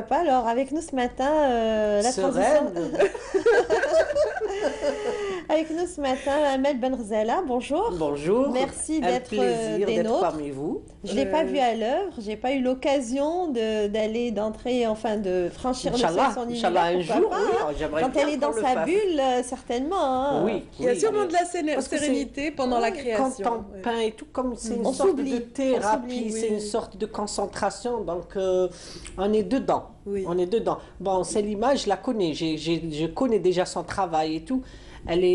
Alors, avec nous ce matin, la transition. Sereine. Avec nous ce matin, Amel Benrzela, bonjour. Bonjour. Merci Un d'être plaisir des d'être nôtres. parmi vous. Je ne l'ai pas vue à l'œuvre, j'ai pas eu l'occasion d'entrer, enfin de franchir le seuil de Inch'Allah, son Inch'Allah, univers, un pourquoi jour, pas, oui, hein. j'aimerais Quand bien elle est dans qu'on le sa fasse. bulle, certainement, hein. Oui, Il y a oui, sûrement de la parce que sérénité pendant la création. Quand on peint et tout, comme c'est une On sorte s'oublie, de on thérapie, s'oublie, c'est oui. une sorte de concentration, donc on est dedans. Oui. On est dedans. Bon, c'est l'image, je la connais, je connais déjà son travail et tout.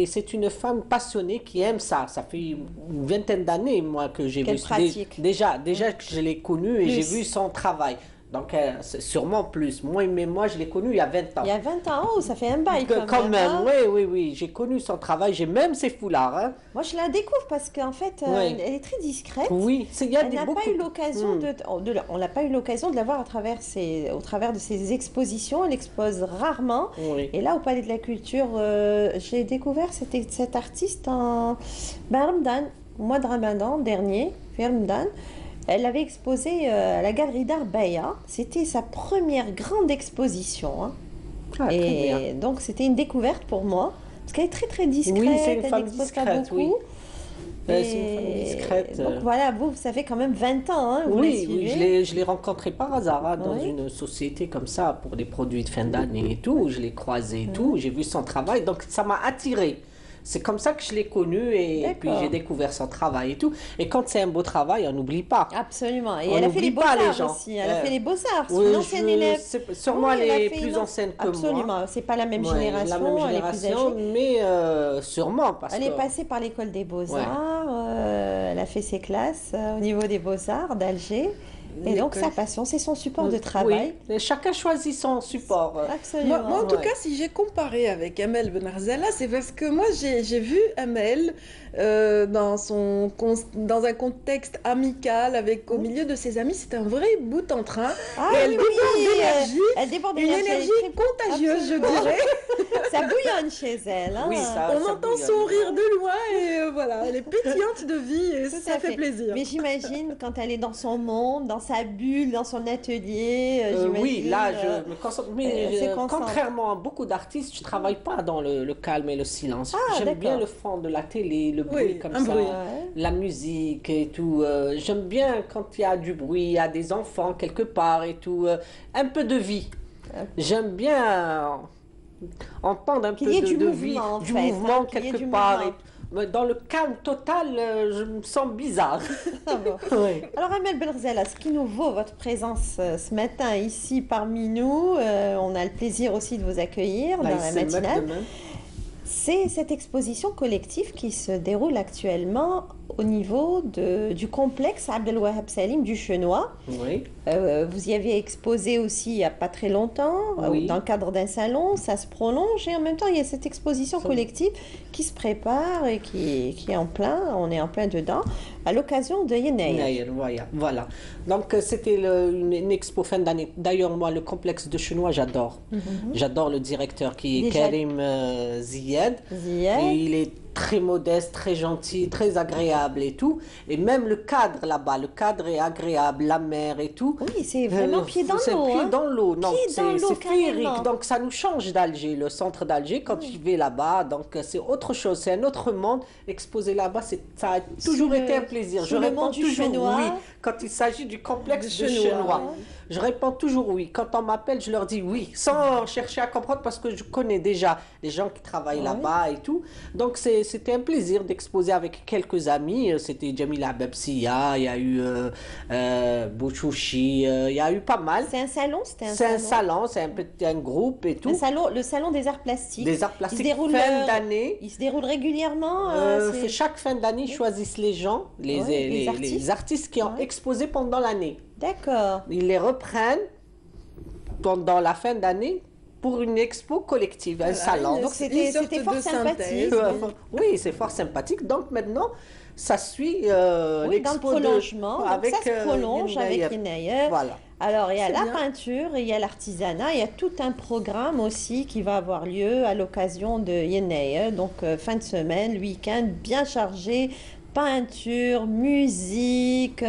C'est une femme passionnée qui aime ça. Ça fait une vingtaine d'années, moi, que j'ai Qu'elle vu. pratique. Déjà que je l'ai connue et j'ai Plus. vu son travail. Donc, c'est sûrement plus. Moi, je l'ai connue il y a 20 ans. Il y a 20 ans, oh, ça fait un bail Quand même, hein. oui. J'ai connu son travail. J'ai même ses foulards. Hein. Moi, je la découvre parce qu'en fait, Oui. elle est très discrète. Oui, il y a Elle n'a beaucoup. pas eu l'occasion Hmm. on n'a pas eu l'occasion de la voir au travers de ses expositions. Elle expose rarement. Oui. Et là, au Palais de la Culture, j'ai découvert cet artiste en Ramadan, au mois de Ramadan dernier, في Ramadan. Elle avait exposé à la galerie d'art Baya. C'était sa première grande exposition, hein. Ah, très bien. Et donc, c'était une découverte pour moi. Parce qu'elle est très très discrète, Oui, c'est une elle femme n'expose pas discrète, oui. beaucoup. C'est une femme discrète. Donc voilà, ça fait quand même 20 ans, hein, vous la Oui, suivez. je l'ai rencontré par hasard hein, dans Oui. une société comme ça pour des produits de fin d'année et tout. Je l'ai croisé et tout. J'ai vu son travail, donc ça m'a attiré. C'est comme ça que je l'ai connu et puis D'accord. j'ai découvert son travail et tout. Et quand c'est un beau travail, on n'oublie pas. Absolument. Et On elle a fait les n'oublie pas les beaux-arts gens. aussi. Elle a fait les beaux-arts. C'est Oui, une ancienne élève. sûrement Oui, elle a elle est fait plus ancienne que moi. Absolument. C'est pas la même Ouais, génération, la même elle est plus génération, âgée. mais sûrement parce Elle que est passée par l'école des beaux-arts. Elle a fait ses classes au niveau des beaux-arts d'Alger. Et donc sa passion, c'est son support de travail. Oui, chacun choisit son support. Absolument. Moi, en tout Ouais. cas, si j'ai comparé avec Amel Benrzela, c'est parce que moi, j'ai vu Amel dans un contexte amical, avec au milieu de ses amis. C'est un vrai bout en train. Ah Et elle oui, déborde oui, d'énergie. elle déborde Une d'énergie. énergie Elle est très- contagieuse, je Absolument. dirais. Ça bouillonne chez elle, hein. Oui, ça On entend bouillonne. son rire de loin et voilà, elle est pétillante de vie et Tout ça à fait plaisir. Mais j'imagine quand elle est dans son monde, dans sa bulle, dans son atelier, Oui, j'imagine, là, je me concentre. Mais se concentre. contrairement à beaucoup d'artistes, je ne travaille pas dans le calme et le silence. Ah, J'aime bien d'accord. le fond de la télé, le bruit Oui, comme un ça, bruit. Ouais. la musique et tout. J'aime bien quand il y a du bruit, il y a des enfants quelque part et tout. Un peu de vie. J'aime bien entendre un Qu'il peu y ait du de mouvement, vie, en du fait, mouvement hein, qu'il y ait quelque du part. mouvement. Mais dans le calme total, je me sens bizarre. Ah bon. Oui. Alors Amel Benrzela, ce qui nous vaut votre présence ce matin ici parmi nous, on a le plaisir aussi de vous accueillir dans la matinale. C'est cette exposition collective qui se déroule actuellement au niveau du complexe Abdelwahab Salim du Chenois. Oui. Vous y avez exposé aussi il n'y a pas très longtemps, Oui. dans le cadre d'un salon, ça se prolonge et en même temps il y a cette exposition collective qui se prépare et qui est en plein, on est en plein dedans, à l'occasion de Yenaï. Naïr, voilà. Donc c'était une expo fin d'année. D'ailleurs, moi, le complexe de Chenois, j'adore. J'adore le directeur qui est Déjà. Karim Ziad. Ziad. Et il est très modeste, très gentil, très agréable et tout. Et même le cadre là-bas, le cadre est agréable, la mer et tout. Oui, c'est vraiment pied dans C'est l'eau. pied hein. dans l'eau, non, Pied dans l'eau, c'est féerique. carrément. Donc ça nous change d'Alger, le centre d'Alger, quand je vais là-bas. Donc c'est autre chose, c'est un autre monde. Exposer là-bas, ça a toujours Sous été le- un plaisir. sous Je le réponds monde du toujours Chenois. oui quand il s'agit du complexe Du de Chenois. Chenois. Je réponds toujours oui. Quand on m'appelle, je leur dis oui, sans chercher à comprendre parce que je connais déjà les gens qui travaillent là-bas et tout. Donc c'était un plaisir d'exposer avec quelques amis. C'était Jamila Babsia, il y a eu Bouchouchi, il y a eu pas mal. C'est un salon, c'était un C'est un salon. salon, c'est un groupe et tout. Un salon, le salon des arts plastiques. Des arts Il se plastiques déroule, fin d'année. Il se déroule régulièrement. Chaque fin d'année, ils choisissent les gens, Ouais, les artistes. qui ont Ouais. exposé pendant l'année. D'accord. Ils les reprennent pendant la fin d'année pour une expo collective, un salon. Donc c'était sorte fort de sympathique. synthèse. Oui, c'est fort sympathique. Donc maintenant, ça suit Oui, dans le l'expo prolongement. Donc avec ça se prolonge avec Yenaïef. Yenaïef. Voilà. Alors, il y a C'est la bien. peinture, il y a l'artisanat, il y a tout un programme aussi qui va avoir lieu à l'occasion de Yenaïef. Donc, fin de semaine, le week-end, bien chargé, peinture, musique,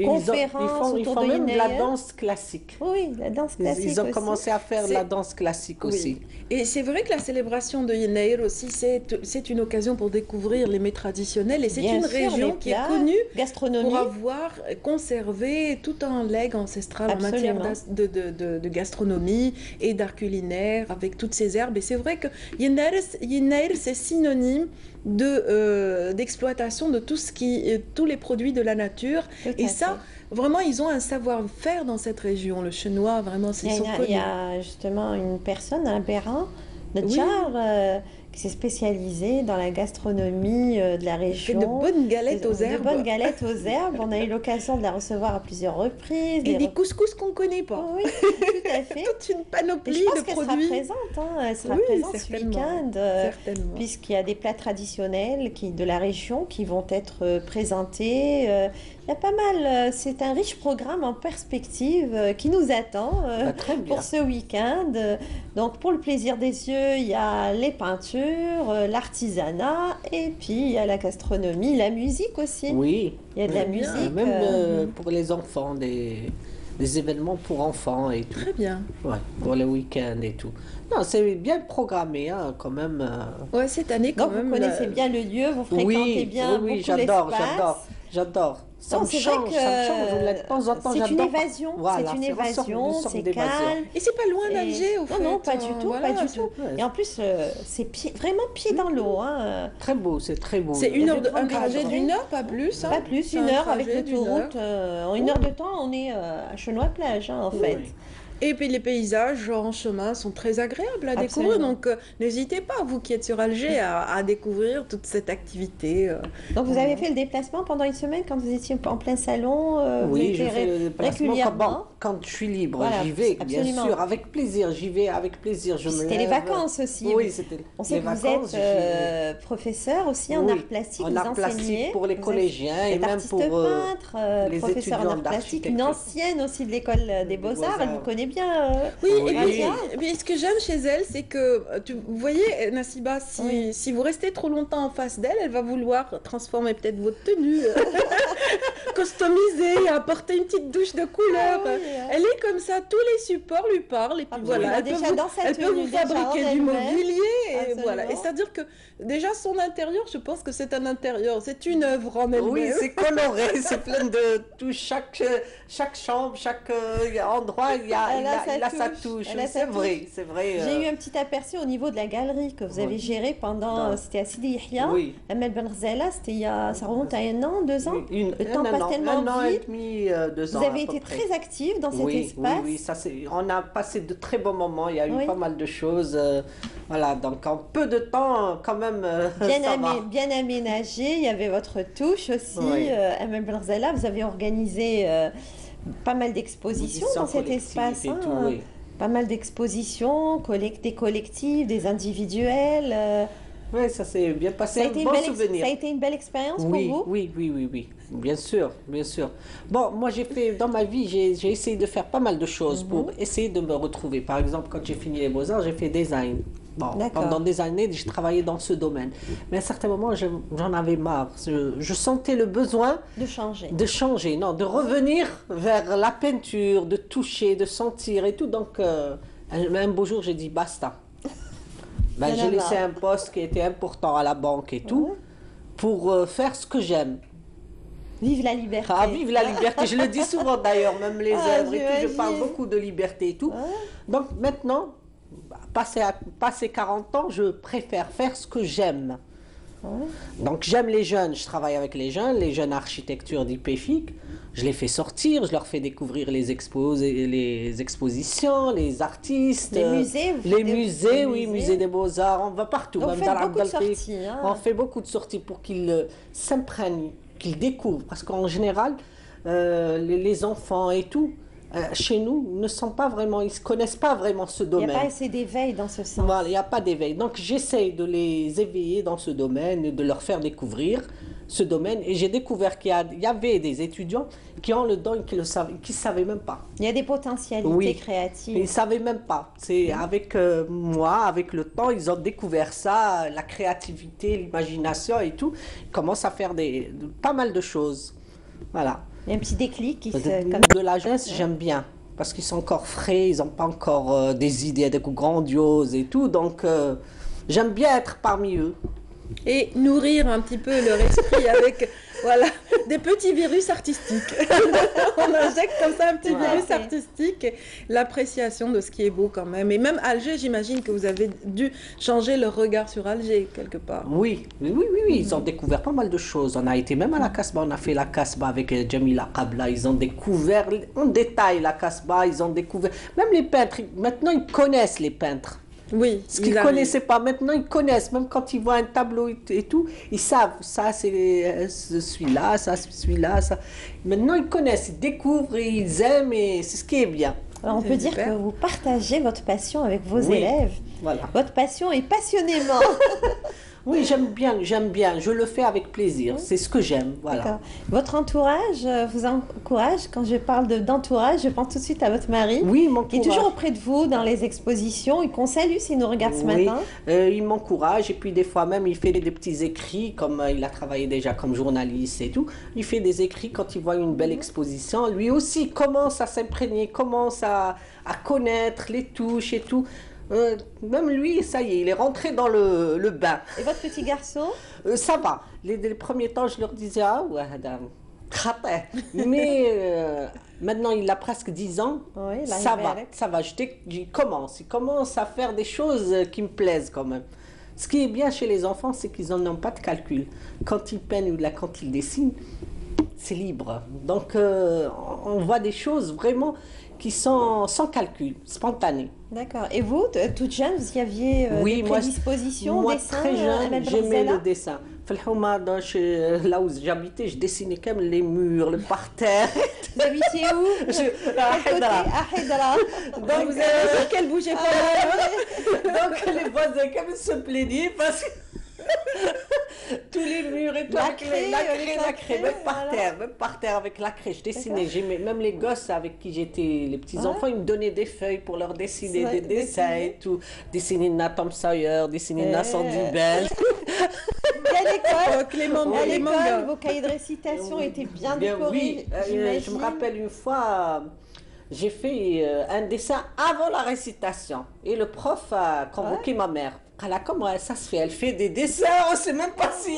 conférences ils font autour de même de la Yenayel. danse classique. Oui, la danse classique Ils ont aussi. commencé à faire la danse classique aussi. Et c'est vrai que la célébration de Yenaïr aussi, c'est une occasion pour découvrir les mets traditionnels. Et c'est Bien une sûr, région les qui est plats, connue gastronomie. pour avoir conservé tout un legs ancestral en matière de gastronomie et d'art culinaire avec toutes ces herbes. Et c'est vrai que Yenaïr, c'est synonyme d'exploitation de tous les produits de la nature. Et ça, vraiment, ils ont un savoir-faire dans cette région. Le chenois, vraiment, c'est sont connus. Il y a justement une personne, un Bérin, Nadjar, qui s'est spécialisé dans la gastronomie de la région. De bonnes galettes aux herbes. De bonnes galettes aux herbes. On a eu l'occasion de la recevoir à plusieurs reprises. Et des couscous qu'on ne connaît pas. Oui, tout à fait. Toute une panoplie de produits. Je pense qu'elle sera présente. Elle sera présente ce week-end. Puisqu'il y a des plats traditionnels de la région qui vont être présentés. Il y a pas mal, c'est un riche programme en perspective qui nous attend pour ce week-end. Donc pour le plaisir des yeux, il y a les peintures, l'artisanat et puis il y a la gastronomie, la musique aussi. Oui. Il y a de la musique. Même pour les enfants, des événements pour enfants et tout. Très bien. Ouais, pour le week-end et tout. Non, c'est bien programmé quand même. Ouais, cette année quand même. Vous connaissez bien le lieu, vous fréquentez bien beaucoup l'espace. J'adore. Ça me change, de temps en temps, c'est une évasion, c'est une évasion, c'est calme. Et c'est pas loin d'Alger, au fait. Non, pas du tout, pas du tout. Et en plus, c'est vraiment pied dans l'eau. Très beau, c'est très beau. C'est un trajet d'une heure, pas plus. Pas plus, une heure avec l'autoroute. En une heure de temps, on est à Chenois-Plage, en fait. Et puis les paysages en chemin sont très agréables à découvrir, donc n'hésitez pas, vous qui êtes sur Alger, à découvrir toute cette activité. Donc vous avez fait le déplacement pendant une semaine quand vous étiez en plein salon oui, je fais le déplacement régulièrement. Quand je suis libre, j'y vais, absolument. Bien sûr, avec plaisir, j'y vais avec plaisir. C'était les vacances aussi. Oui, c'était on sait que vous êtes professeur aussi en art plastique, en art plastique pour les collégiens et même pour peintre, les professeur en art plastique, une ancienne aussi de l'école des Beaux-Arts, elle vous connaît bien. Oui, et puis ce que j'aime chez elle, c'est que, vous voyez, Nassiba, si vous restez trop longtemps en face d'elle, elle va vouloir transformer peut-être votre tenue, customiser, apporter une petite douche de couleur. Elle est comme ça, tous les supports lui parlent, et puis voilà, elle peut vous fabriquer du mobilier, et voilà. Et c'est-à-dire que déjà son intérieur, je pense que c'est un intérieur, c'est une œuvre en elle-même. Oui, c'est coloré, c'est plein de touches, chaque chambre, chaque endroit, il a sa touche. C'est vrai, c'est vrai. J'ai eu un petit aperçu au niveau de la galerie que vous avez gérée pendant, c'était à Sidi Yahya, Amel Benrzela, ça remonte à 1 an, 2 ans. Le temps passe tellement vite. 1 an et demi, 2 ans. Vous avez été très active dans cet espace. Oui, on a passé de très bons moments, il y a eu pas mal de choses. Voilà, donc en peu de temps, quand même, bien aménagé, il y avait votre touche aussi. Amel Benrzela, vous avez organisé pas mal d'expositions dans cet espace. Pas mal d'expositions, des collectifs, des individuels. Oui, ça s'est bien passé. Ça a été une belle expérience pour vous? Oui, bien sûr, bien sûr. Bon, moi dans ma vie, j'ai essayé de faire pas mal de choses pour essayer de me retrouver. Par exemple, quand j'ai fini les Beaux-Arts, j'ai fait design. Bon, pendant des années, j'ai travaillé dans ce domaine. Mais à certains moments, j'en avais marre. Je sentais le besoin de changer, non, de revenir vers la peinture, de toucher, de sentir et tout. Donc, un beau jour, j'ai dit basta. J'ai laissé un poste qui était important à la banque et tout pour faire ce que j'aime. Vive la liberté. Vive la liberté. Je le dis souvent d'ailleurs, même les œuvres et tout. Je parle beaucoup de liberté et tout. Donc maintenant, passé 40 ans, je préfère faire ce que j'aime. Donc j'aime les jeunes, je travaille avec les jeunes architecture d'IPEFIC. Je les fais sortir, je leur fais découvrir les expositions, les artistes, les musées, musée des Beaux-Arts, on va partout. Donc même beaucoup de sorties. On fait beaucoup de sorties pour qu'ils s'imprègnent, qu'ils découvrent. Parce qu'en général, les enfants et tout, chez nous, ne sont pas vraiment, ils ne connaissent pas vraiment ce domaine. Il n'y a pas assez d'éveil dans ce sens. Voilà, il n'y a pas d'éveil. Donc j'essaye de les éveiller dans ce domaine, de leur faire découvrir. ce domaine et j'ai découvert qu'il y avait des étudiants qui ont le don et qui ne savaient même pas. Il y a des potentialités créatives. Ils ne savaient même pas. C'est avec moi, avec le temps, ils ont découvert ça, la créativité, l'imagination et tout. Ils commencent à faire pas mal de choses. Voilà. Il y a un petit déclic qui De la jeunesse, j'aime bien. Parce qu'ils sont encore frais, ils n'ont pas encore des idées grandioses et tout. Donc, j'aime bien être parmi eux. Et nourrir un petit peu leur esprit avec voilà, des petits virus artistiques. On injecte comme ça un petit virus artistique, l'appréciation de ce qui est beau quand même. Et même Alger, j'imagine que vous avez dû changer leur regard sur Alger quelque part. Oui, ils ont découvert pas mal de choses. On a été même à la Casbah, on a fait la Casbah avec Jamila Qabla. Ils ont découvert en détail la Casbah, ils ont découvert... Même les peintres, maintenant ils connaissent les peintres. Oui, ce qu'ils ne connaissaient pas, maintenant ils connaissent, même quand ils voient un tableau et tout, ils savent, ça c'est celui-là, ça c'est celui-là, ça. Maintenant ils connaissent, ils découvrent et ils aiment et c'est ce qui est bien. Alors on peut dire que vous partagez votre passion avec vos élèves. Voilà. Votre passion est passionnément. Oui, j'aime bien, je le fais avec plaisir, c'est ce que j'aime, voilà. Votre entourage vous encourage, quand je parle d'entourage, je pense tout de suite à votre mari, qui est toujours auprès de vous dans les expositions et qu'on salue s'il nous regarde ce matin. Il m'encourage et puis des fois même il fait des petits écrits, comme il a travaillé déjà comme journaliste et tout, il fait des écrits quand il voit une belle exposition, lui aussi commence à s'imprégner, commence à connaître les touches et tout. Même lui, ça y est, il est rentré dans le bain. Et votre petit garçon ça va. Les premiers temps, je leur disais, ah ouais, mais maintenant, il a presque 10 ans. Oui, ça va. Il commence à faire des choses qui me plaisent quand même. Ce qui est bien chez les enfants, c'est qu'ils n'en ont pas de calcul. Quand ils peignent ou quand ils dessinent, c'est libre. Donc, on voit des choses vraiment qui sont sans calcul, spontanées. D'accord. Et vous, toute jeune, vous y aviez des prédispositions, moi, dessin, très jeune, j'aimais le dessin. Là où j'habitais, je dessinais quand même les murs, le parterre. Vous habitiez où À Hedra. Donc, vous avez qu'elle bougeait pas. Donc, les voisins quand même se plaignaient parce que tous les murs et tout, la craie, même par terre avec la craie, je dessinais, même les gosses avec qui j'étais, les petits-enfants, ils me donnaient des feuilles pour leur dessiner des dessins et tout, dessiner Tom Sawyer, dessiner Nassan Dubel. Et à l'école, vos cahiers de récitation étaient bien décorés, je me rappelle une fois, j'ai fait un dessin avant la récitation et le prof a convoqué ma mère. Comment ça se fait? Elle fait des dessins, on ne sait même pas s'il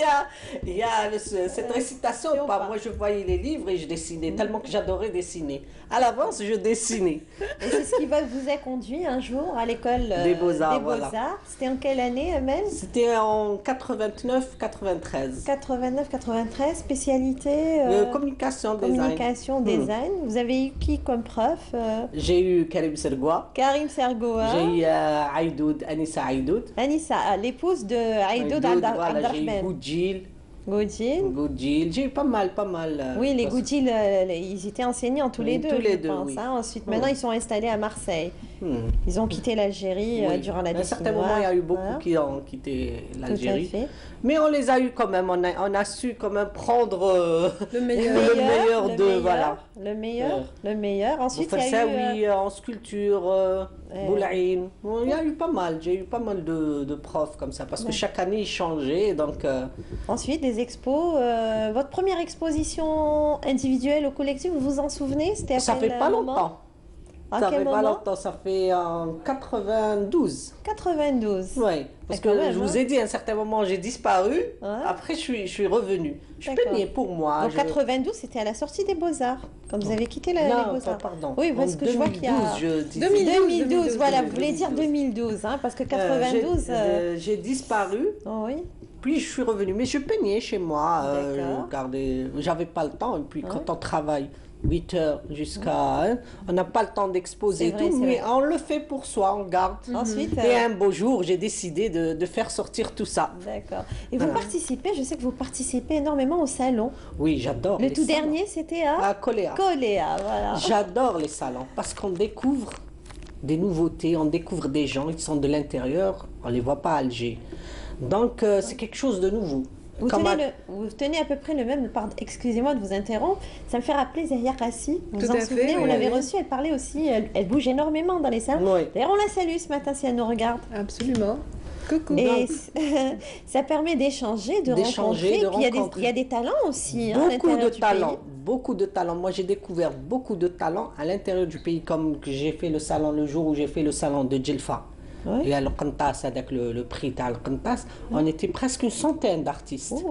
y a cette récitation ou pas. Moi, je voyais les livres et je dessinais, tellement que j'adorais dessiner. À l'avance, je dessinais. Et c'est ce qui vous a conduit un jour à l'école des Beaux-Arts. Voilà. C'était en quelle année, Amel? C'était en 89-93. 89-93, spécialité communication, design. Vous avez eu qui comme prof? J'ai eu Karim Sergoua. J'ai eu Anissa Aïdoud. Anissa, l'épouse de Aïdoud Abdrahman. J'ai eu Goudjil. J'ai eu pas mal. Oui, les Goudjil, ils étaient enseignants tous les deux, je pense. Oui. Ensuite, maintenant, ils sont installés à Marseille. Ils ont quitté l'Algérie durant la décennie. À un certain moment, il y a eu beaucoup qui ont quitté l'Algérie. Mais on les a eu quand même. On a su quand même prendre le meilleur de... Voilà. Le meilleur. Ensuite, il y a eu... en sculpture, Boulaïn. Il y a eu pas mal. J'ai eu pas mal de profs comme ça. Parce que chaque année, ils changeaient. Donc, ensuite, des expos. Votre première exposition individuelle ou collective, vous vous en souvenez? Ça fait pas longtemps. Ça fait pas longtemps, ça fait en 92. 92. Oui, parce que je vous ai dit, à un certain moment, j'ai disparu. Après, je suis revenue. Je peignais pour moi. Donc 92, c'était à la sortie des Beaux-Arts, quand vous avez quitté les Beaux-Arts. Pardon. Oui, parce que je vois qu'il y a... 2012, voilà, vous voulez dire 2012, parce que 92... J'ai disparu. Oui. Puis je suis revenue, mais je peignais chez moi. J'avais pas le temps. Et puis quand on travaille 8 heures jusqu'à... on n'a pas le temps d'exposer tout, mais on le fait pour soi, on garde. Ensuite, et un beau jour, j'ai décidé de faire sortir tout ça. D'accord. Et vous participez, je sais que vous participez énormément au salon. Oui, j'adore le tout dernier, c'était à Coléa. Voilà. J'adore les salons parce qu'on découvre des nouveautés, on découvre des gens qui sont de l'intérieur, on ne les voit pas à Alger. Donc, c'est quelque chose de nouveau. Vous tenez à peu près le même, excusez-moi de vous interrompre, ça me fait rappeler Zahia Rassi, vous vous en souvenez, on l'avait reçue, elle parlait aussi, elle bouge énormément dans les salons. Oui. D'ailleurs, on la salue ce matin si elle nous regarde. Absolument. Coucou. Et ça permet d'échanger, de rencontrer. Il y a des talents aussi. Beaucoup de talents. Moi, j'ai découvert beaucoup de talents à l'intérieur du pays, comme j'ai fait le salon le jour où j'ai fait le salon de Djelfa. Et à Al-Qantas, avec le prix d'Al-Qantas, on était presque une centaine d'artistes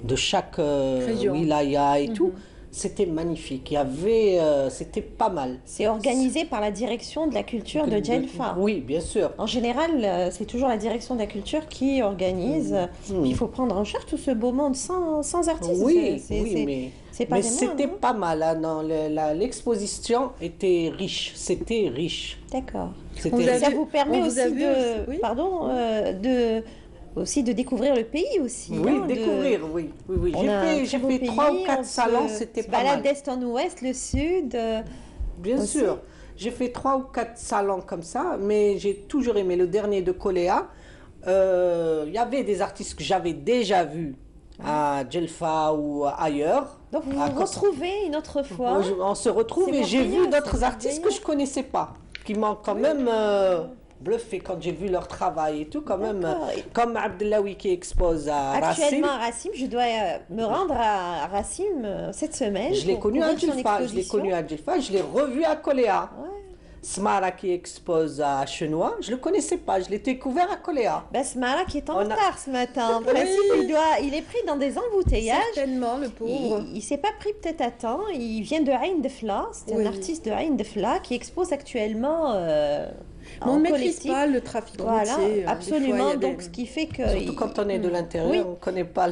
de chaque wilaya et tout. C'était magnifique. Il y avait, c'était pas mal. C'est organisé par la direction de la culture de Djelfa. Oui, bien sûr. En général, c'est toujours la direction de la culture qui organise. Il faut prendre en charge tout ce beau monde sans artistes. Oui, mais c'était pas mal. Hein, l'exposition était riche. C'était riche. D'accord. Ça vous permet aussi aussi de découvrir le pays aussi. Oui, découvrir, oui. J'ai fait 3 ou 4 salons, c'était pas mal. D'est en ouest, le sud. Bien sûr. J'ai fait 3 ou 4 salons comme ça, mais j'ai toujours aimé le dernier de Koléa. Il y avait des artistes que j'avais déjà vus à Djelfa ou ailleurs. Donc vous vous retrouvez une autre fois. On se retrouve et j'ai vu d'autres artistes que je ne connaissais pas, qui m'ont quand même... bluffé quand j'ai vu leur travail et tout, quand même, comme Abdellaoui qui expose à Rassim. Actuellement à Rassim, je dois me rendre à Rassim cette semaine. Je l'ai connu à Djelfa, je l'ai revu à Koléa. Smara qui expose à Chenois, je ne le connaissais pas, je l'ai découvert à Koléa. Smara qui est en retard ce matin. En principe, il est pris dans des embouteillages. Certainement, le pauvre. Il ne s'est pas pris peut-être à temps. Il vient de Ain Defla, c'est un artiste de Ain Defla qui expose actuellement... on ne maîtrise pas le trafic routier. Absolument. Donc, ce qui fait que... Surtout quand on est de l'intérieur, on ne connaît pas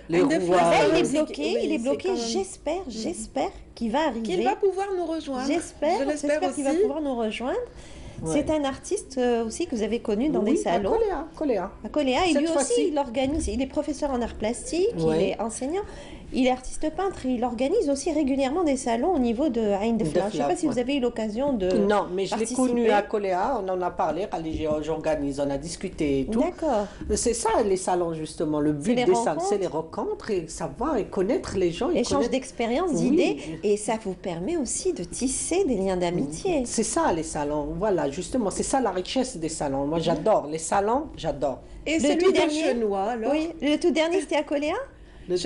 les rouages. Il est bloqué. J'espère qu'il va arriver. Qu'il va pouvoir nous rejoindre. J'espère qu'il va pouvoir nous rejoindre. C'est un artiste aussi que vous avez connu dans des salons. À Koléa. À Koléa. Et lui aussi, il organise. Il est professeur en arts plastiques, il est enseignant. Il est artiste peintre et il organise aussi régulièrement des salons au niveau de Ain Defla. Je ne sais pas si vous avez eu l'occasion de Non, mais je l'ai connu à Koléa, on en a parlé, j'organise, on a discuté et tout. D'accord. C'est ça les salons justement, le but des salons, c'est les rencontres et savoir et connaître les gens. L'échange d'expériences, d'idées, et ça vous permet aussi de tisser des liens d'amitié. C'est ça les salons, voilà, justement, c'est ça la richesse des salons. Moi j'adore, les salons, j'adore. Et celui de Chenois, alors? Oui, le tout dernier c'était à Koléa? Non,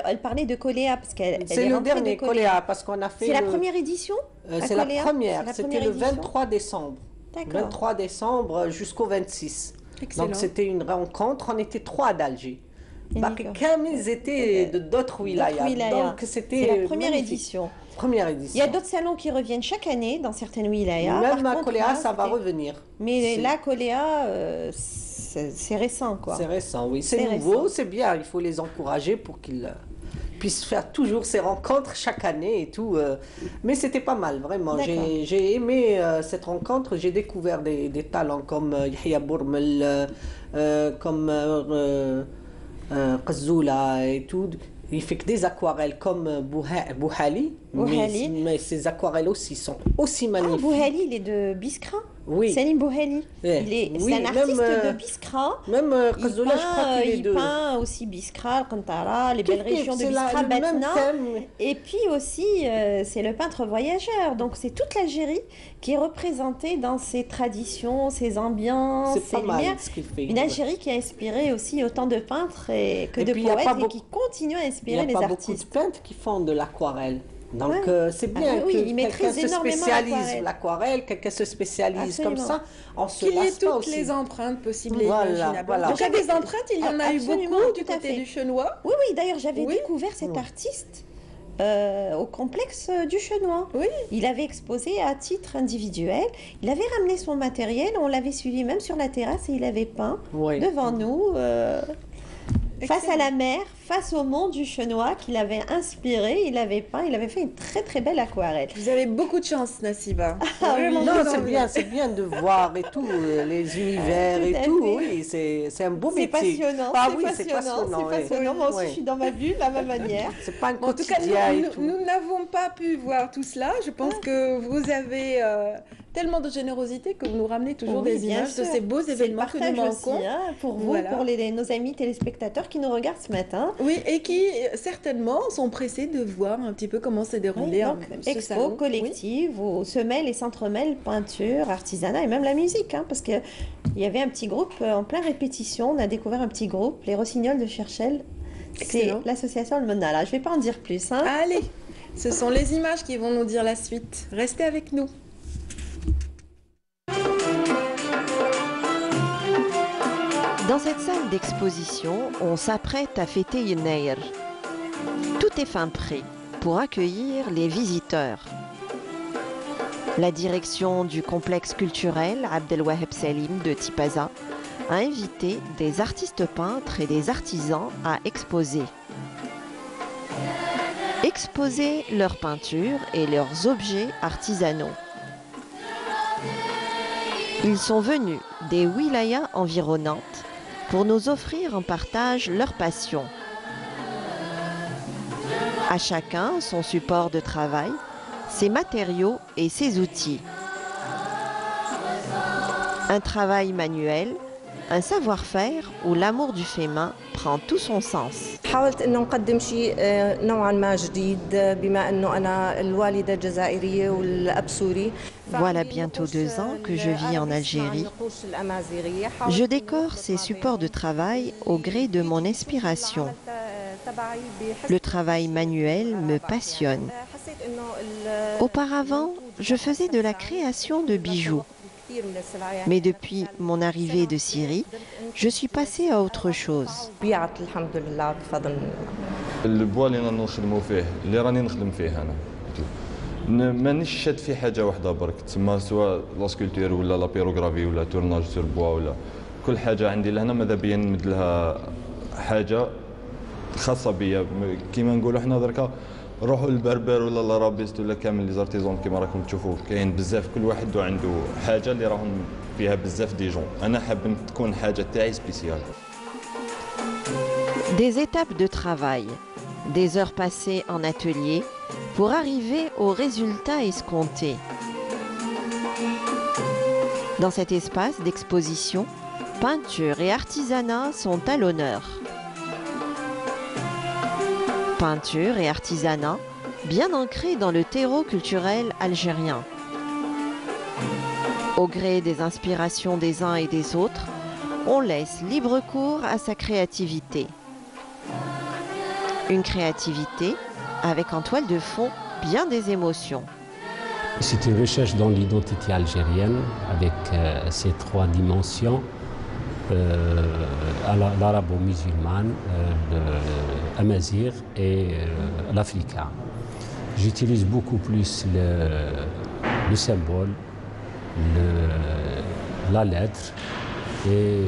elle parlait de Koléa parce qu'elle c'est le dernier Koléa parce qu'on a fait. C'est la première édition. C'est la première. C'était le 23 décembre. D'accord. 23 décembre jusqu'au 26. Excellent. Donc c'était une rencontre. On était 3 d'Alger. Ils étaient d'autres wilayas. Donc c'était la première édition. Il y a d'autres salons qui reviennent chaque année dans certaines wilayas. Même à Koléa, ça va revenir. Mais là, Koléa, c'est récent, quoi. C'est récent, oui. C'est nouveau, c'est bien. Il faut les encourager pour qu'ils puissent faire toujours ces rencontres chaque année et tout. Mais c'était pas mal, vraiment. J'ai aimé cette rencontre. J'ai découvert des talents comme Yahya Bourmel, comme Qazoula et tout. Il fait que des aquarelles comme Bouhali. Mais ses aquarelles aussi sont aussi magnifiques. Bouhali, il est de Biskra. Oui. Salim Bouhali. C'est un artiste de Biskra. Même Qazoula, je crois qu'il est de... Il peint aussi Biskra, Kantara, les belles régions de Biskra, Batna. Et puis aussi, c'est le peintre voyageur. Donc c'est toute l'Algérie qui est représentée dans ses traditions, ses ambiances, ses lumières. Une Algérie qui a inspiré aussi autant de peintres que de poètes et qui continue à inspirer les artistes. Il n'y a pas beaucoup de peintres qui font de l'aquarelle. Donc c'est bien que quelqu'un se spécialise l'aquarelle, quelqu'un se spécialise comme ça, on se lasse pas aussi. Qu'il y ait toutes les empreintes possibles et imaginables. Donc il y a des empreintes, il y en a eu beaucoup du côté du Chenois. Oui, d'ailleurs j'avais découvert cet artiste au complexe du Chenois. Oui. Il avait exposé à titre individuel, il avait ramené son matériel, on l'avait suivi même sur la terrasse et il avait peint devant nous. Face à la mer, face au monde du Chenois qu'il avait inspiré, il avait peint, il avait fait une très très belle aquarelle. Vous avez beaucoup de chance, Nassiba. Non, c'est bien de voir et tout, les univers et tout. Oui, c'est un beau métier. C'est passionnant. C'est passionnant. Moi aussi, je suis dans ma bulle, à ma manière. C'est pas un En quotidien tout cas, nous n'avons pas pu voir tout cela. Je pense que vous avez tellement de générosité que vous nous ramenez toujours des images de ces beaux événements que nous manquons. Aussi, hein, pour vous, pour nos amis téléspectateurs qui nous regardent ce matin. Oui, et qui certainement sont pressés de voir un petit peu comment s'est déroulé expo collective où se mêlent et s'entremêlent peinture, artisanat et même la musique, hein, parce qu'il y avait un petit groupe en pleine répétition. On a découvert un petit groupe, les Rossignols de Cherchel. C'est l'association Le Monala. Je ne vais pas en dire plus. Hein. Allez, ce sont les images qui vont nous dire la suite. Restez avec nous. Dans cette salle d'exposition, on s'apprête à fêter Yennayer. Tout est fin prêt pour accueillir les visiteurs. La direction du complexe culturel Abdelwaheb Salim de Tipaza a invité des artistes peintres et des artisans à exposer. Exposer leurs peintures et leurs objets artisanaux. Ils sont venus des wilayas environnantes pour nous offrir en partage leur passion. À chacun son support de travail, ses matériaux et ses outils. Un travail manuel, un savoir-faire où l'amour du fait main prend tout son sens. حاولت إنه نقدم شيء نوعاً ما جديد بما إنه أنا الوالدة جزائرية والأب سوري. Voilà bientôt 2 ans que je vis en Algérie. Je décore ces supports de travail au gré de mon inspiration. Le travail manuel me passionne. Auparavant, je faisais de la création de bijoux. Mais depuis mon arrivée de Syrie, je suis passée à autre chose. مانيش شاد في حاجه واحده برك تسمى سواء لا سكولتور ولا لا بيروغرافي ولا تورناج سور بوا ولا كل حاجه عندي لهنا ماذا بيا نمد لها حاجه خاصه بيا كيما نقولوا حنا دركا روحوا للبربر ولا لارابيست ولا كامل لي زارتيزون كيما راكم تشوفوا كاين بزاف كل واحد عنده حاجه اللي راهم فيها بزاف دي جون انا حاب تكون حاجه تاعي سبيسيال. Des étapes de travail, des heures passées en atelier pour arriver au résultat escompté. Dans cet espace d'exposition, peinture et artisanat sont à l'honneur. Peinture et artisanat bien ancrés dans le terreau culturel algérien. Au gré des inspirations des uns et des autres, on laisse libre cours à sa créativité. Une créativité avec en toile de fond bien des émotions. C'est une recherche dans l'identité algérienne avec ces 3 dimensions, l'arabo-musulmane, l'amazigh et l'africain. J'utilise beaucoup plus le symbole, la lettre et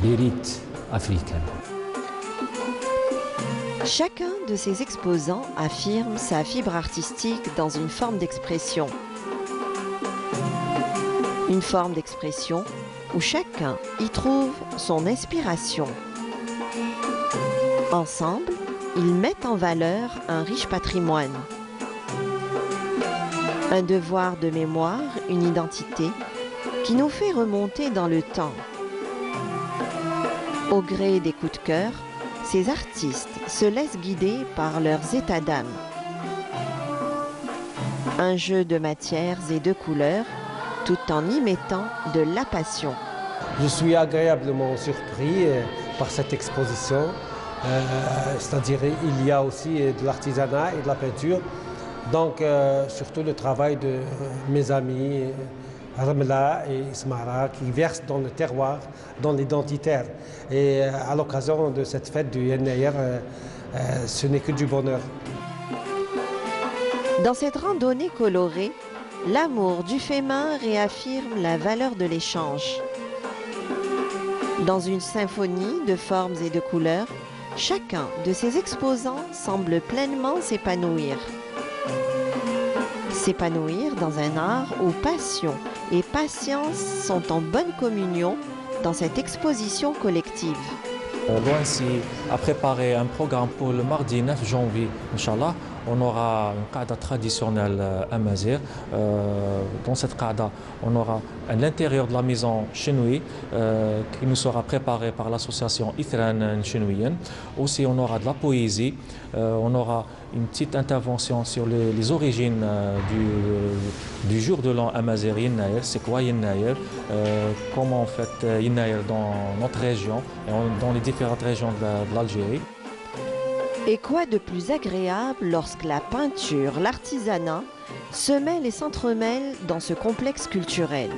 les rites africains. Chacun de ces exposants affirme sa fibre artistique dans une forme d'expression. Une forme d'expression où chacun y trouve son inspiration. Ensemble, ils mettent en valeur un riche patrimoine. Un devoir de mémoire, une identité qui nous fait remonter dans le temps. Au gré des coups de cœur, ces artistes se laissent guider par leurs états d'âme. Un jeu de matières et de couleurs, tout en y mettant de la passion. Je suis agréablement surpris par cette exposition. C'est-à-dire il y a aussi de l'artisanat et de la peinture. Donc surtout le travail de mes amis Ramla et Ismara qui versent dans le terroir, dans l'identitaire. Et à l'occasion de cette fête du Yennayer, ce n'est que du bonheur. Dans cette randonnée colorée, l'amour du fait main réaffirme la valeur de l'échange. Dans une symphonie de formes et de couleurs, chacun de ces exposants semble pleinement s'épanouir. S'épanouir dans un art où passion et patience sont en bonne communion dans cette exposition collective. On doit ainsi préparer un programme pour le mardi 9 janvier, Inch'Allah, on aura une qada traditionnelle amazigh. Dans cette qada, on aura l'intérieur de la maison chenoui qui nous sera préparé par l'association Ithran Chenouienne. Aussi, on aura de la poésie, on aura une petite intervention sur les origines du jour de l'an amazigh Yennayer. C'est quoi Yennayer? Comment on fait Yennayer dans notre région et dans les différentes régions de l'Algérie. Et quoi de plus agréable lorsque la peinture, l'artisanat se mêlent et s'entremêlent dans ce complexe culturel.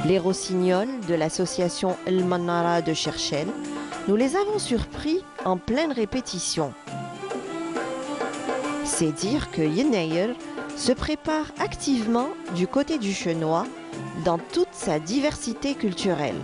Les rossignols de l'association El Manara de Cherchel, nous les avons surpris en pleine répétition. C'est dire que Yennayer se prépare activement du côté du Chenois dans toute sa diversité culturelle.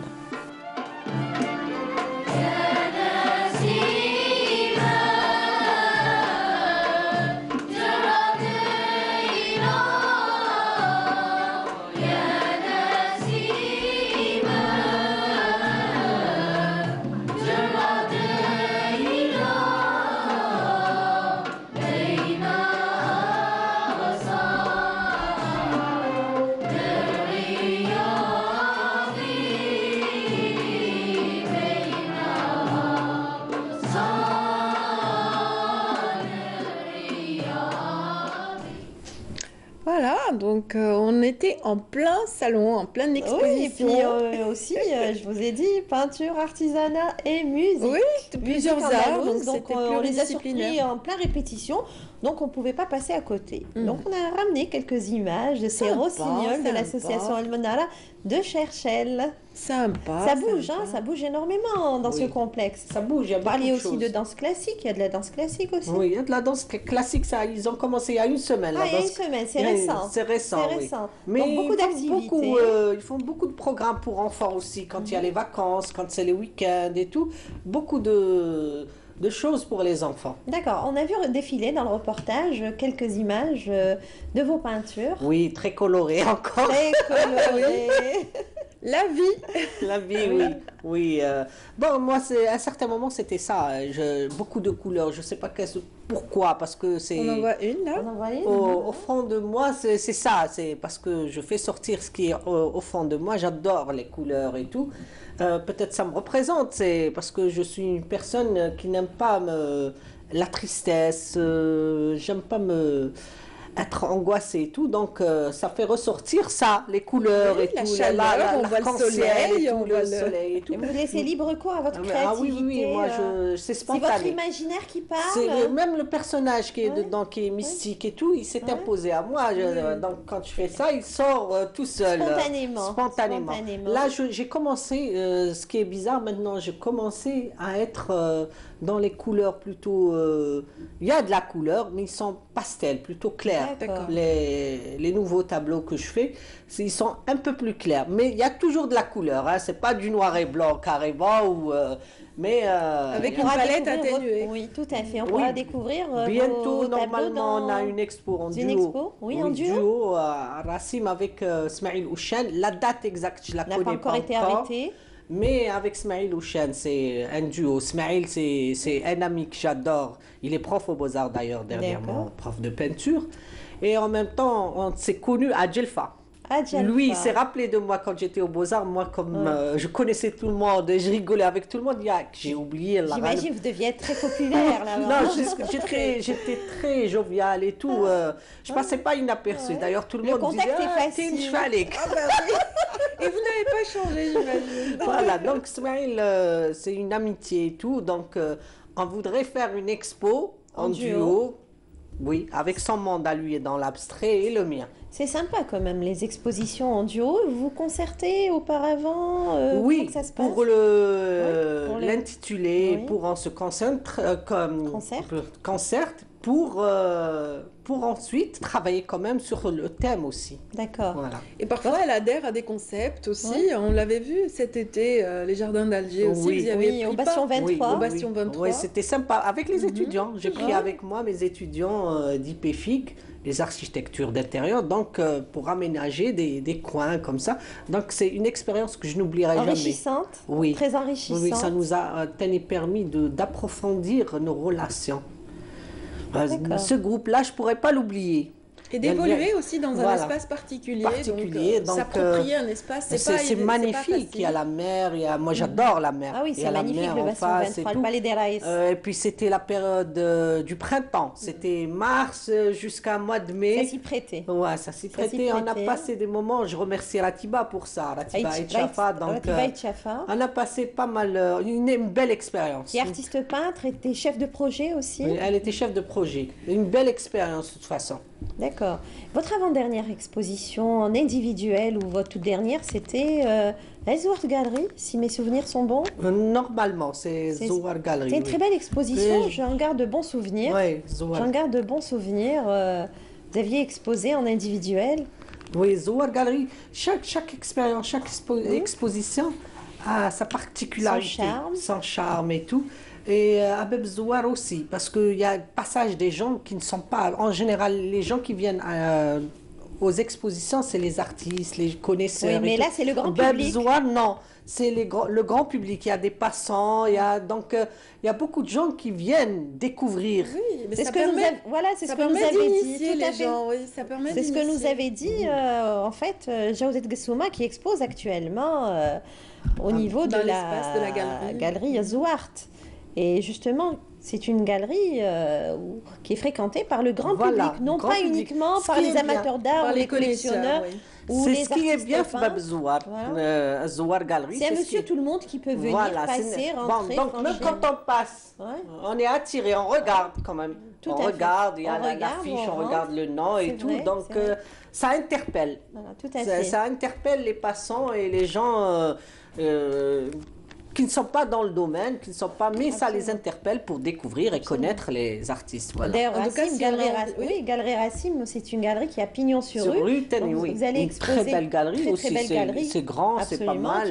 Donc on était en plein salon, en pleine exposition. Oui, et puis aussi, je vous ai dit, peinture, artisanat et musique. Oui, plusieurs arts, donc on les a surpris en plein répétition, donc on ne pouvait pas passer à côté. Donc on a ramené quelques images de ces rossignols de l'association El Manara de Cherchel. Sympa. Ça bouge, hein, ça bouge énormément dans ce complexe. Ça bouge, il y a beaucoup de choses. Vous parliez aussi de danse classique, il y a de la danse classique aussi. Oui, il y a de la danse classique, ça, ils ont commencé il y a une semaine. Ah, il y a une semaine, c'est récent. C'est récent, oui. Mais donc, beaucoup d'activités. Ils font beaucoup de programmes pour enfants aussi, quand il y a les vacances, quand c'est les week-ends et tout. Beaucoup de choses pour les enfants. D'accord. On a vu défiler dans le reportage quelques images de vos peintures. Oui, très colorées encore. Très colorées. La vie. La vie, oui. Oui. Bon, moi, à un certain moment, c'était ça. Beaucoup de couleurs. Je ne sais pas pourquoi, parce que c'est... On en voit une, là. On en voit une. Au fond de moi, c'est ça. C'est parce que je fais sortir ce qui est au fond de moi. J'adore les couleurs et tout. Peut-être ça me représente. C'est parce que je suis une personne qui n'aime pas la tristesse. J'aime pas être angoissée et tout, donc ça fait ressortir ça, les couleurs et la tout, chaleur, on voit le soleil, on voit le soleil et tout. Et vous laissez libre cours à votre créativité. Ah oui, moi c'est spontané. C'est votre imaginaire qui parle. C'est même le personnage qui est dedans, qui est mystique et tout, il s'est imposé à moi. Donc quand je fais ça, il sort tout seul. Spontanément. Là, j'ai commencé, ce qui est bizarre maintenant, j'ai commencé à être dans les couleurs plutôt... Il y a de la couleur, mais ils sont pastels, plutôt clairs. Les nouveaux tableaux que je fais, ils sont un peu plus clairs. Mais il y a toujours de la couleur. Hein. Ce n'est pas du noir et blanc carrément. Mais avec une palette atténuée. Oui, tout à fait. On pourra découvrir bientôt, normalement, on a une expo en duo. Une expo, oui, en duo à Rassim avec Smaïl Ouchen. La date exacte, je la connais pas encore. N'a pas encore été arrêtée. Mais avec Smaïl Ouchen, c'est un duo. Smaïl, c'est un ami que j'adore. Il est prof aux Beaux-Arts d'ailleurs, dernièrement, prof de peinture. Et en même temps, on s'est connus à Djelfa. Lui, il s'est rappelé de moi quand j'étais aux Beaux-Arts. Moi, comme je connaissais tout le monde, je rigolais avec tout le monde, j'ai oublié. J'imagine que vous deviez être très populaire là-bas. Non, j'étais très jovial et tout. Je passais pas inaperçu. D'ailleurs, tout le monde disait « t'es une chevalique ». Et vous n'avez pas changé, j'imagine. Voilà, donc Smaïl, c'est une amitié et tout. Donc, on voudrait faire une expo en duo. Oui, avec son monde à lui dans l'abstrait et le mien. C'est sympa quand même, les expositions en duo. Vous concertez auparavant oui, que ça se passe pour l'intitulé, oui. Pour on se concentre comme concerte pour ensuite travailler quand même sur le thème aussi. D'accord. Voilà. Et parfois, elle adhère à des concepts aussi. Oui. On l'avait vu cet été, les jardins d'Alger aussi. Oui, vous y avez au Bastion 23. Au Bastion 23. Oui, c'était sympa. Avec les étudiants. J'ai pris avec moi mes étudiants d'IPFIC, les architectures d'intérieur, donc pour aménager des coins comme ça. Donc c'est une expérience que je n'oublierai jamais. Enrichissante. Oui. Très enrichissante. Oui, ça nous a permis d'approfondir nos relations. Ce groupe-là, je ne pourrais pas l'oublier. Et d'évoluer aussi dans un espace particulier. Donc s'approprier un espace, c'est magnifique. Il y a la mer, moi j'adore la mer. Ah oui, c'est magnifique le bassin 23, le palais des Raïs. Et puis c'était la période du printemps. C'était mars jusqu'à mois de mai. Ça s'y prêtait. Ouais, ça s'y prêtait. On a passé des moments, je remercie Ratiba pour ça, Ratiba et Chafa. Donc, on a passé pas mal, une belle expérience. Et artiste peintre, était chef de projet aussi. Oui, elle était chef de projet. Une belle expérience de toute façon. D'accord. Votre avant-dernière exposition en individuel ou votre toute dernière, c'était la Zouar Gallery, si mes souvenirs sont bons? Normalement, c'est Zouar Gallery. C'est une très belle exposition, j'en garde de bons souvenirs. Oui, Zouar. J'en garde de bons souvenirs. Vous aviez exposé en individuel? Oui, Zouar Gallery. Chaque expérience, chaque exposition a sa particularité. Son charme et tout. Et Habeb Zouar aussi, parce qu'il y a le passage des gens qui ne sont pas... En général, les gens qui viennent aux expositions, c'est les artistes, les connaisseurs. Oui, mais là, c'est le grand public. Habeb Zouar, non. C'est le grand public. Il y a des passants, il y a beaucoup de gens qui viennent découvrir. Oui, mais c'est ce que nous avez dit. Tout à fait. Oui, c'est ce que nous avait dit, en fait, Jawzet Gessouma, qui expose actuellement au niveau de la galerie Zouart. Et justement, c'est une galerie qui est fréquentée par le grand public, non pas uniquement par les amateurs d'art ou les collectionneurs. C'est ce qui est bien Habeb Zouar, Zouar Gallery. C'est un monsieur tout le monde qui peut venir, passer, rentrer, donc même quand on passe, on est attiré, on regarde quand même. On regarde, il y a l'affiche, on regarde le nom et tout. Donc ça interpelle. Ça interpelle les passants et les gens... qui ne sont pas dans le domaine, qui ne sont pas, mais ça les interpelle pour découvrir et connaître les artistes. Voilà. D'ailleurs, Galerie Racine, c'est une galerie qui a pignon sur rue. Vous allez exposer très belle galerie aussi. C'est grand, c'est pas mal.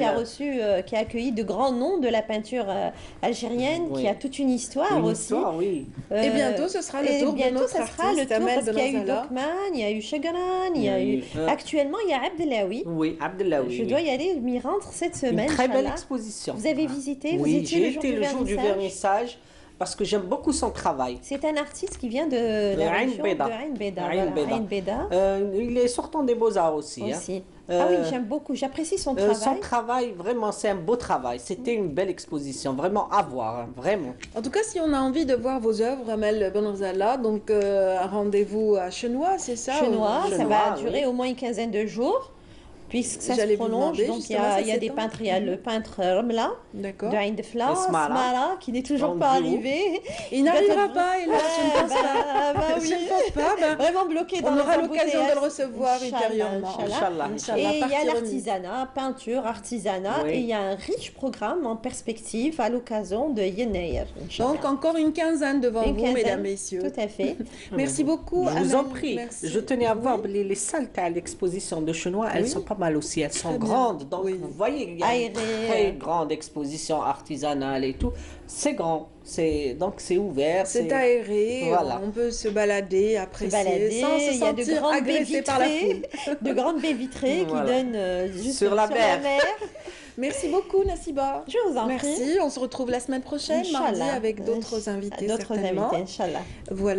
Qui a accueilli de grands noms de la peinture algérienne, qui a toute une histoire aussi. Et bientôt, ce sera le tour de notre artiste. Parce qu'il y a eu Dokman, il y a eu Chagran, il y a eu... Actuellement, il y a Abdelawi. Oui, Abdelawi. Je dois y aller m'y rendre cette semaine. Une très belle exposition. Vous avez visité, oui, j'ai été le jour du vernissage parce que j'aime beaucoup son travail. C'est un artiste qui vient de la région de Ain Beda. Il est sortant des Beaux-Arts aussi. Ah oui, j'aime beaucoup, j'apprécie son travail. Son travail, vraiment, c'est un beau travail. C'était une belle exposition, vraiment à voir, vraiment. En tout cas, si on a envie de voir vos œuvres, Amel Benrzala, donc un rendez-vous à Chenois, c'est ça? Chenois, ça va durer au moins une quinzaine de jours. Puisque ça se prolonge, donc il y a des peintres, il y a le peintre Ramla, de Ain Defla, Smara, qui n'est toujours pas arrivé. Il n'arrivera pas, hélas, je ne pense pas. Je ne pense pas. Vraiment bloqué dans on aura l'occasion de le recevoir ultérieurement. Et il y a l'artisanat, peinture, artisanat, et il y a un riche programme en perspective à l'occasion de Yenayer. Donc encore une quinzaine devant vous, mesdames, messieurs. Tout à fait. Merci beaucoup. Je vous en prie. Je tenais à voir les salles à l'exposition de Chenois, elles sont pas mal aussi, elles sont grandes, donc vous voyez, il y a une très grande exposition artisanale et tout, c'est grand, donc c'est ouvert, c'est aéré, voilà. On peut se balader, apprécier, sans se sentir agressé par la foule. De grandes baies vitrées qui donnent juste sur la mer. Merci beaucoup, Nassiba. Je vous en prie. Merci, on se retrouve la semaine prochaine, mardi, avec d'autres invités, certainement. Inch'Allah. Voilà.